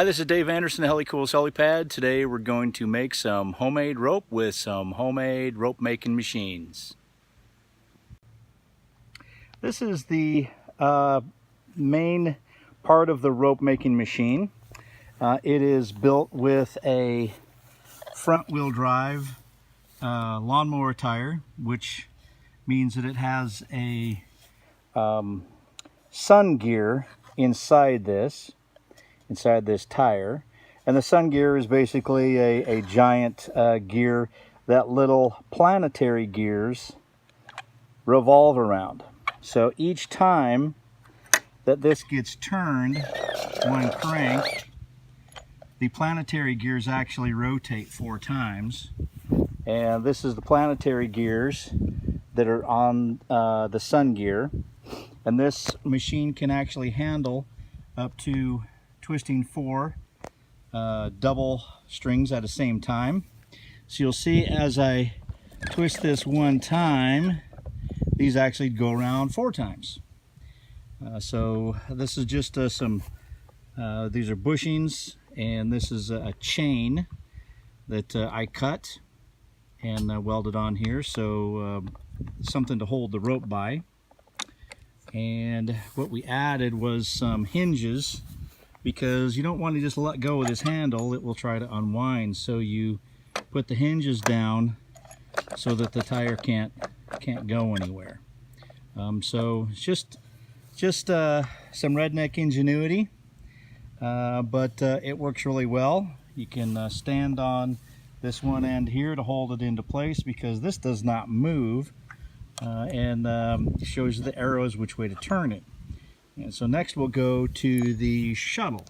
Hi, this is Dave Anderson of Helicool's Helipad. Today we're going to make some homemade rope with some homemade rope making machines. This is the main part of the rope making machine. It is built with a front wheel drive lawnmower tire, which means that it has a sun gear inside this tire, and the sun gear is basically a giant gear that little planetary gears revolve around. So each time that this gets turned, one crank, the planetary gears actually rotate 4 times, and this is the planetary gears that are on the sun gear, and this machine can actually handle up to twisting 4 double strings at the same time. So you'll see as I twist this one time, these actually go around 4 times. So this is just these are bushings, and this is a chain that I cut and welded on here, so something to hold the rope by. And what we added was some hinges, because you don't want to just let go of this handle, it will try to unwind. So you put the hinges down so that the tire can't go anywhere. So it's just some redneck ingenuity, but it works really well. You can stand on this one end here to hold it into place, because this does not move, and shows you the arrows which way to turn it. And so next we'll go to the shuttle.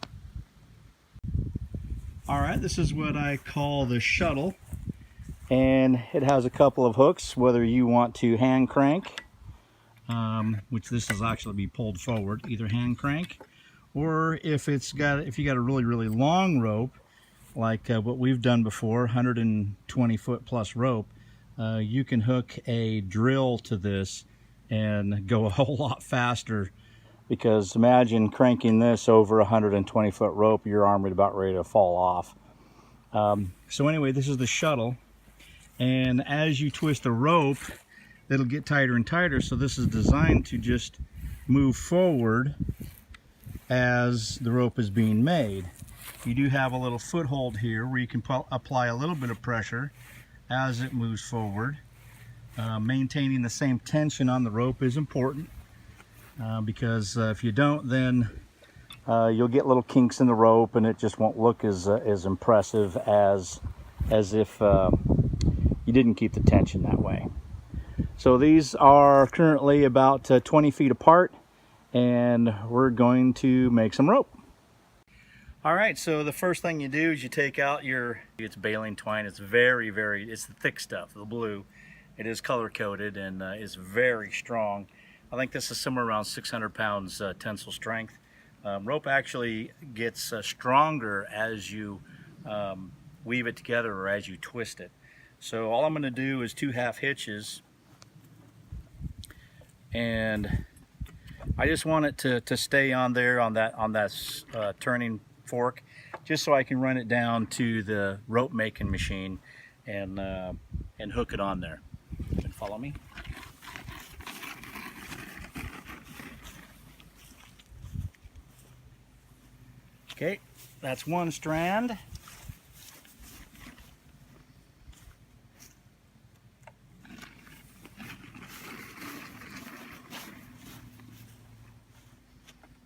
Alright, this is what I call the shuttle, and it has a couple of hooks, whether you want to hand crank, which this will actually be pulled forward, either hand crank, or if you got a really long rope, like what we've done before, 120 foot plus rope, you can hook a drill to this and go a whole lot faster. Because imagine cranking this over a 120 foot rope, your arm is about ready to fall off. So anyway, this is the shuttle, and as you twist the rope, it'll get tighter and tighter. So this is designed to just move forward as the rope is being made. You do have a little foothold here where you can apply a little bit of pressure as it moves forward. Maintaining the same tension on the rope is important. Because if you don't, then you'll get little kinks in the rope, and it just won't look as impressive as if you didn't keep the tension that way. So these are currently about 20 feet apart, and we're going to make some rope. All right, so the first thing you do is you take out it's baling twine. It's it's the thick stuff, the blue. It is color coded and is very strong. I think this is somewhere around 600 pounds tensile strength. Rope actually gets stronger as you weave it together or as you twist it. So all I'm going to do is 2 half hitches, and I just want it to stay on there on that turning fork, just so I can run it down to the rope making machine and hook it on there. You can follow me. Okay, that's one strand.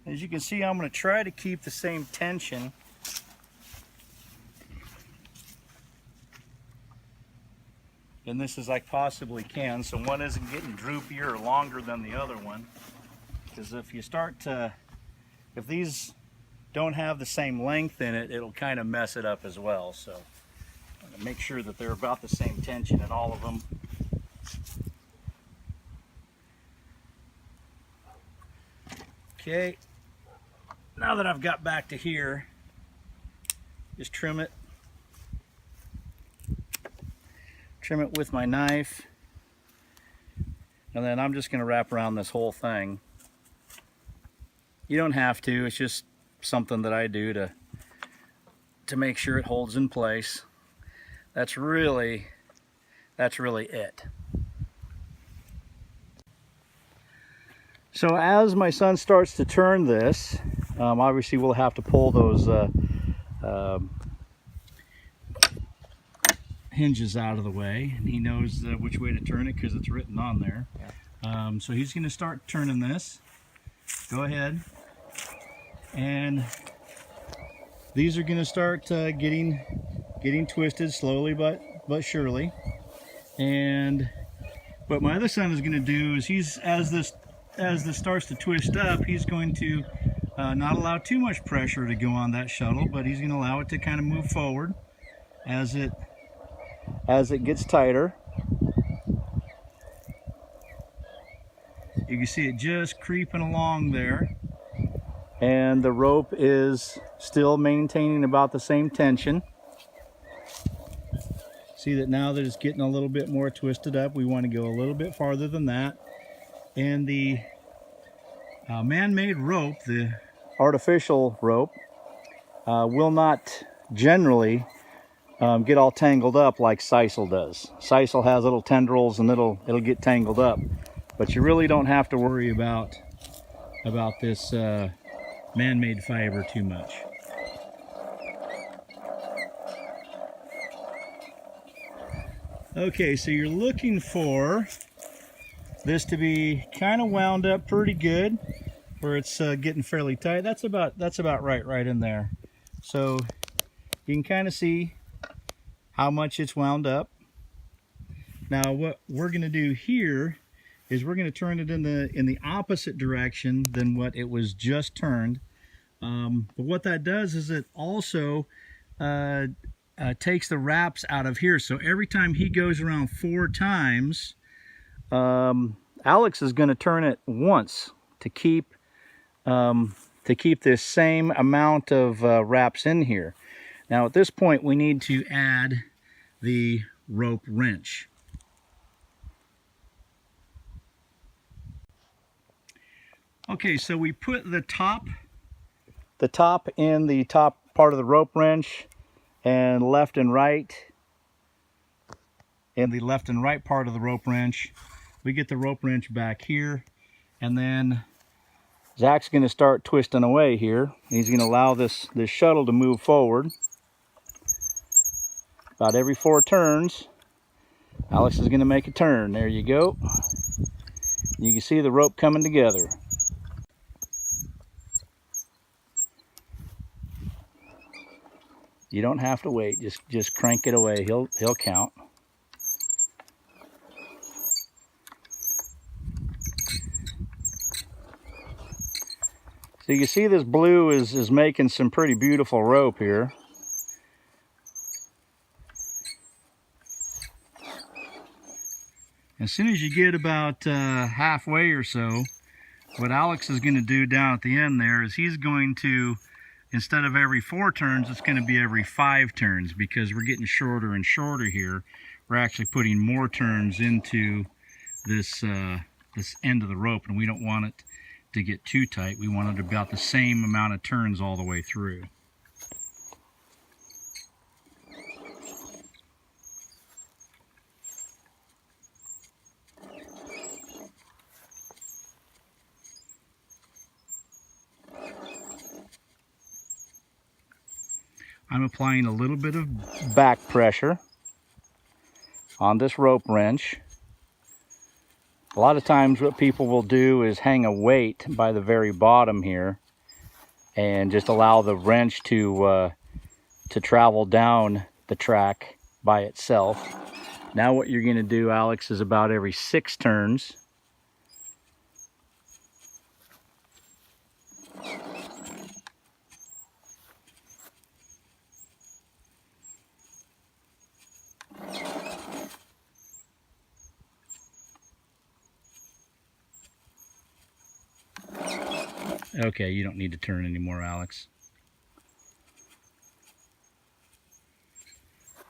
As you can see, I'm going to try to keep the same tension. And this as I possibly can, so one isn't getting droopier or longer than the other one. Because if these don't have the same length in it, it'll kind of mess it up as well. So I'm going to make sure that they're about the same tension in all of them. Okay, now that I've got back to here, just trim it with my knife, and then I'm just going to wrap around this whole thing. You don't have to, it's just something that I do to to make sure it holds in place. That's really it. So as my son starts to turn this, obviously we'll have to pull those hinges out of the way, and he knows which way to turn it because it's written on there. Yeah. So he's going to start turning this. Go ahead. And these are going to start getting twisted slowly but surely. And what my other son is going to do is as this starts to twist up, he's going to not allow too much pressure to go on that shuttle, but he's going to allow it to kind of move forward as it gets tighter. You can see it just creeping along there, and the rope is still maintaining about the same tension. See that now that it's getting a little bit more twisted up, we want to go a little bit farther than that. And the man-made rope, the artificial rope, will not generally get all tangled up like sisal does. Sisal has little tendrils and it'll get tangled up, but you really don't have to worry about this man-made fiber too much. Okay, so you're looking for this to be kind of wound up pretty good, where it's getting fairly tight. That's about right in there. So you can kind of see how much it's wound up. Now what we're going to do here is we're going to turn it in the opposite direction than what it was just turned. But what that does is it also takes the wraps out of here. So every time he goes around 4 times, Alex is going to turn it once to keep this same amount of wraps in here. Now at this point we need to add the rope wrench. Okay, so we put the top in the top part of the rope wrench, and left and right in the left and right part of the rope wrench. We get the rope wrench back here, and then Zach's going to start twisting away here. He's going to allow this shuttle to move forward. About every 4 turns, Alex is going to make a turn. There you go. You can see the rope coming together. You don't have to wait. Just crank it away. He'll count. So you can see this blue is making some pretty beautiful rope here. As soon as you get about halfway or so, what Alex is going to do down at the end there is he's going to, instead of every 4 turns, it's going to be every 5 turns, because we're getting shorter and shorter here. We're actually putting more turns into this this end of the rope, and we don't want it to get too tight. We want it about the same amount of turns all the way through. I'm applying a little bit of back pressure on this rope wrench. A lot of times what people will do is hang a weight by the very bottom here and just allow the wrench to travel down the track by itself. Now what you're going to do, Alex, is about every 6 turns, okay, you don't need to turn anymore, Alex.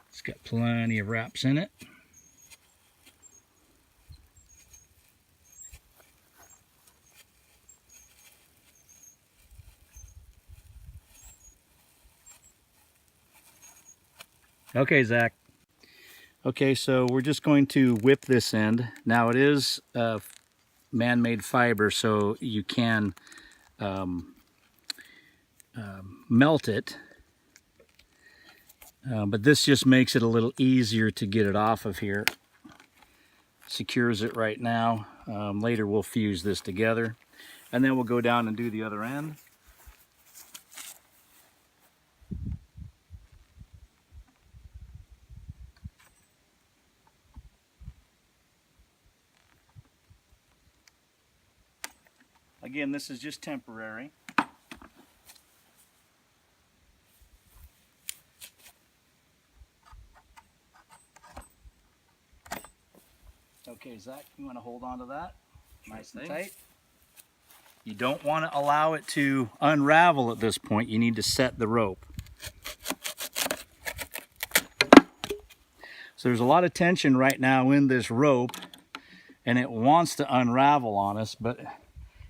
It's got plenty of wraps in it. Okay, Zach. Okay, so we're just going to whip this end. Now it is man-made fiber, so you can melt it. But this just makes it a little easier to get it off of here. Secures it right now. Later we'll fuse this together. And then we'll go down and do the other end. Again, this is just temporary. Okay, Zach, you want to hold on to that? Nice and tight. You don't want to allow it to unravel at this point. You need to set the rope. So there's a lot of tension right now in this rope, and it wants to unravel on us, but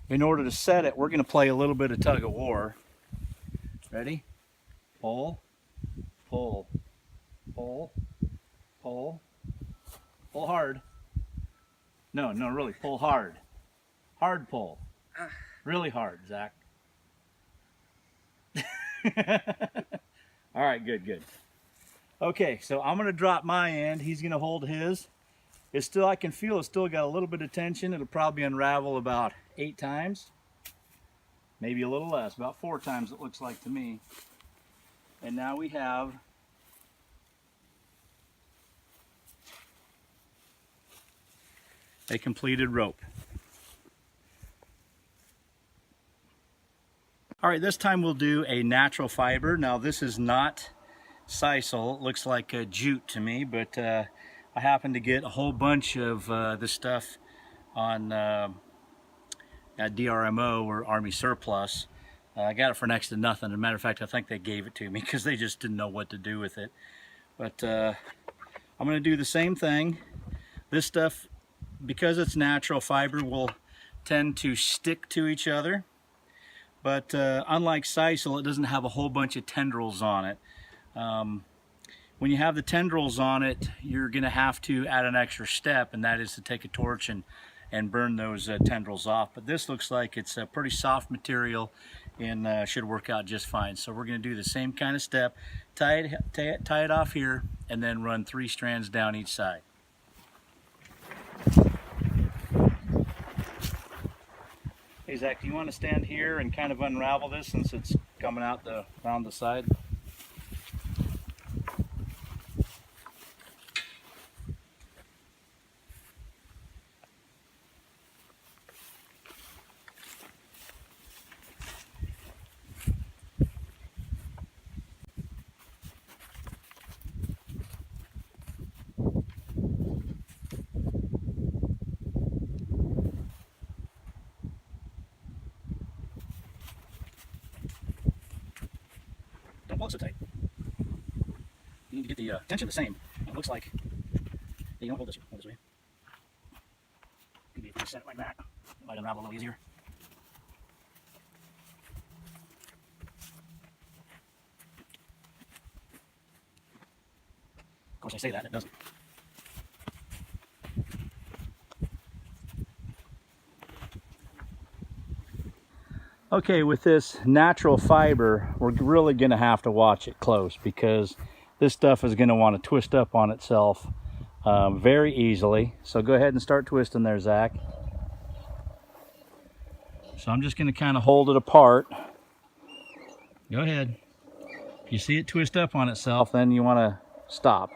in order to set it, we're going to play a little bit of tug of war. Ready? Pull, pull, pull, pull, pull hard. No, really, pull hard. Hard pull. Really hard, Zach. All right, good. Okay, so I'm going to drop my end. He's going to hold his. It's still, I can feel it's still got a little bit of tension. It'll probably unravel about 8 times. Maybe a little less, about 4 times it looks like to me. And now we have a completed rope. All right, this time we'll do a natural fiber. Now this is not sisal. It looks like a jute to me, but I happened to get a whole bunch of this stuff on at DRMO or Army Surplus. I got it for next to nothing. As a matter of fact, I think they gave it to me because they just didn't know what to do with it. But I'm going to do the same thing. This stuff, because it's natural fiber, will tend to stick to each other. But unlike sisal, it doesn't have a whole bunch of tendrils on it. When you have the tendrils on it, you're going to have to add an extra step, and that is to take a torch and burn those tendrils off. But this looks like it's a pretty soft material and should work out just fine. So we're going to do the same kind of step, tie it off here, and then run 3 strands down each side. Hey Zach, do you want to stand here and kind of unravel this since it's coming out around the side? Don't pull it so tight. You need to get the tension the same. It looks like, you don't hold this way. Maybe if you set it like that, it might unravel a little easier. Of course I say that, it doesn't. Okay, with this natural fiber, we're really going to have to watch it close because this stuff is going to want to twist up on itself very easily. So go ahead and start twisting there, Zach. So I'm just going to kind of hold it apart. Go ahead. If you see it twist up on itself, then you want to stop.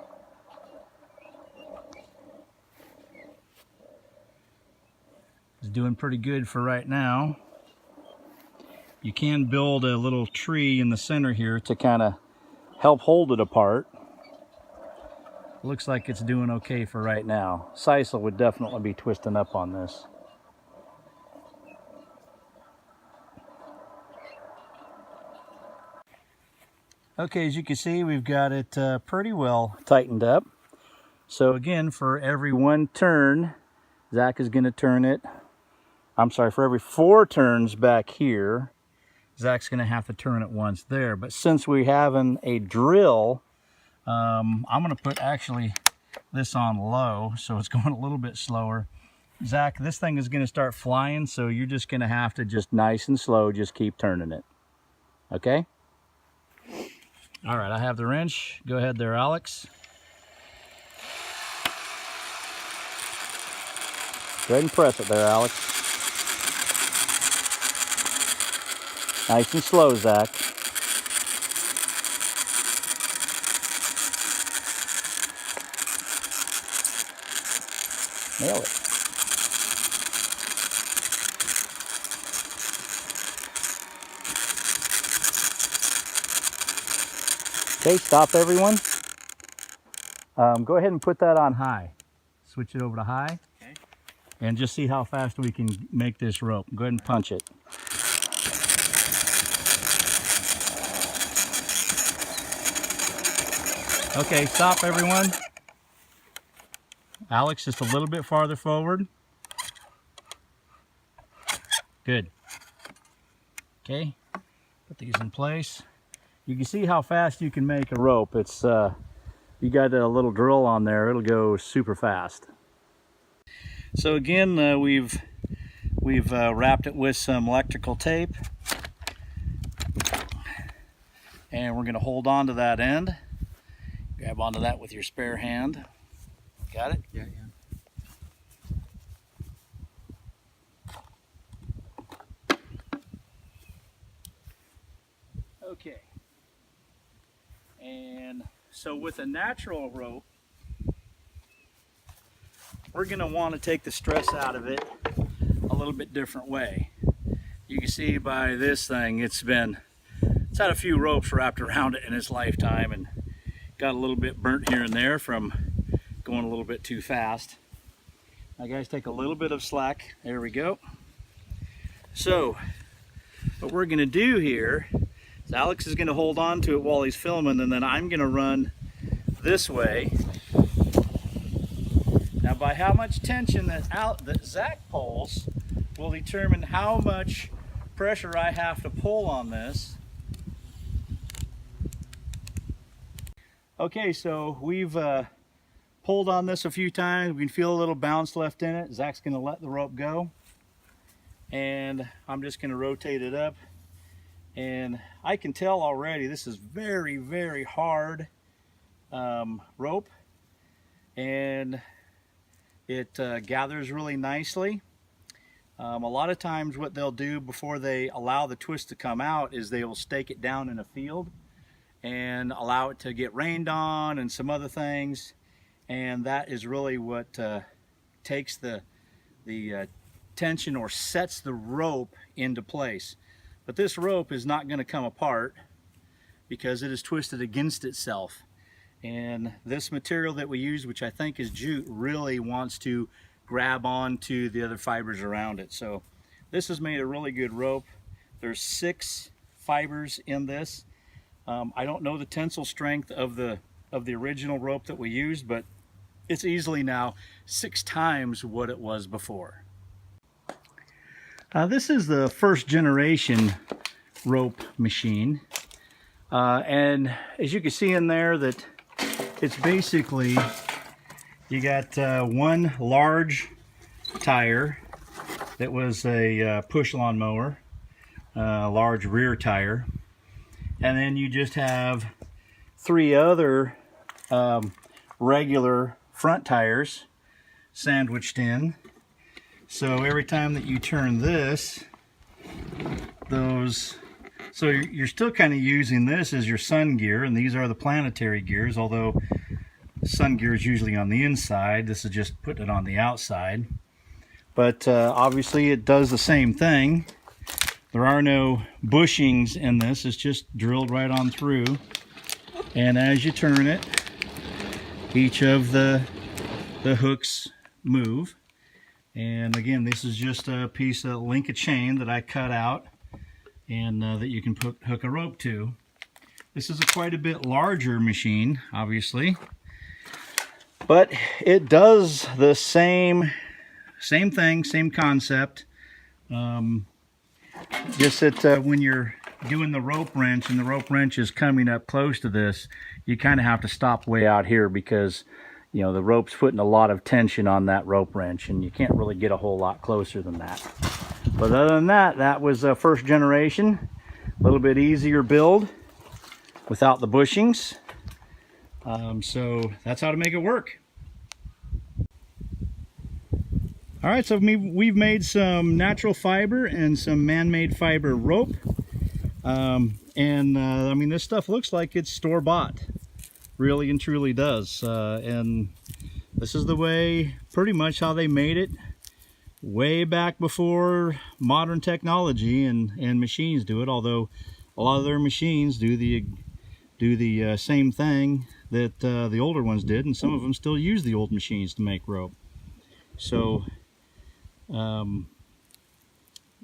It's doing pretty good for right now. You can build a little tree in the center here to kind of help hold it apart. Looks like it's doing okay for right now. Sisal would definitely be twisting up on this. Okay, as you can see, we've got it pretty well tightened up. So again, for every 1 turn, Zach is going to turn it. I'm sorry, for every 4 turns back here, Zach's going to have to turn it once there. But since we're having a drill, I'm going to put actually this on low, so it's going a little bit slower. Zach, this thing is going to start flying, so you're just going to have to just nice and slow, just keep turning it. Okay? All right, I have the wrench. Go ahead there, Alex. Go ahead and press it there, Alex. Nice and slow, Zach. Nail it. Okay, stop everyone. Go ahead and put that on high. Switch it over to high. Okay. And just see how fast we can make this rope. Go ahead and punch it. Okay, stop everyone. Alex, just a little bit farther forward. Good. Okay, put these in place. You can see how fast you can make a rope. It's you got a little drill on there, it'll go super fast. So again, we've wrapped it with some electrical tape, and we're going to hold on to that end. Grab onto that with your spare hand. Got it? Yeah. Okay. And so with a natural rope, we're going to want to take the stress out of it a little bit different way. You can see by this thing, it's had a few ropes wrapped around it in its lifetime and got a little bit burnt here and there from going a little bit too fast. Now guys, take a little bit of slack. There we go. So what we're going to do here is Alex is going to hold on to it while he's filming, and then I'm going to run this way. Now by how much tension that Zach pulls will determine how much pressure I have to pull on this. Okay, so we've pulled on this a few times. We can feel a little bounce left in it. Zach's going to let the rope go, and I'm just going to rotate it up. And I can tell already this is very, very hard rope, and it gathers really nicely. A lot of times what they'll do before they allow the twist to come out is they will stake it down in a field and allow it to get rained on and some other things, and that is really what takes the tension or sets the rope into place. But this rope is not going to come apart because it is twisted against itself, and this material that we use, which I think is jute, really wants to grab onto the other fibers around it. So this has made a really good rope. There's 6 fibers in this. I don't know the tensile strength of the original rope that we used, but it's easily now 6 times what it was before. This is the first generation rope machine, and as you can see in there that it's basically, you got one large tire that was a push lawn mower, large rear tire, and then you just have 3 other regular front tires sandwiched in. So every time that you turn this, so you're still kind of using this as your sun gear, and these are the planetary gears, although sun gear is usually on the inside. This is just putting it on the outside. But obviously it does the same thing. There are no bushings in this. It's just drilled right on through. And as you turn it, each of the hooks move. And again, this is just a piece of link of chain that I cut out and that you can hook a rope to. This is a quite a bit larger machine, obviously, but it does the same thing, same concept. Just that when you're doing the rope wrench and the rope wrench is coming up close to this, you kind of have to stop way out here because, you know, the rope's putting a lot of tension on that rope wrench and you can't really get a whole lot closer than that. But other than that, that was first generation. A little bit easier build without the bushings. So that's how to make it work. All right, so we've made some natural fiber and some man-made fiber rope. I mean, this stuff looks like it's store-bought. Really and truly does. And this is the way, pretty much how they made it way back before modern technology and machines do it, although a lot of their machines do the same thing that the older ones did, and some of them still use the old machines to make rope. So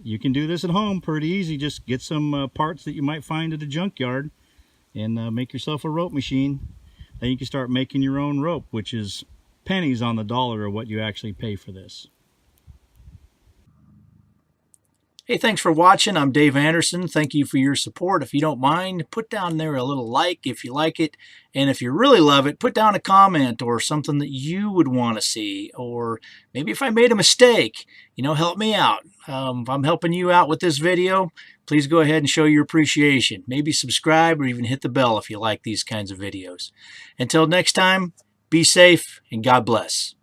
you can do this at home pretty easy. Just get some parts that you might find at a junkyard and make yourself a rope machine. Then you can start making your own rope, which is pennies on the dollar of what you actually pay for this. Hey, thanks for watching. I'm Dave Anderson. Thank you for your support. If you don't mind, put down there a little like if you like it. And if you really love it, put down a comment or something that you would want to see. Or maybe if I made a mistake, you know, help me out. If I'm helping you out with this video, please go ahead and show your appreciation. Maybe subscribe or even hit the bell if you like these kinds of videos. Until next time, be safe and God bless.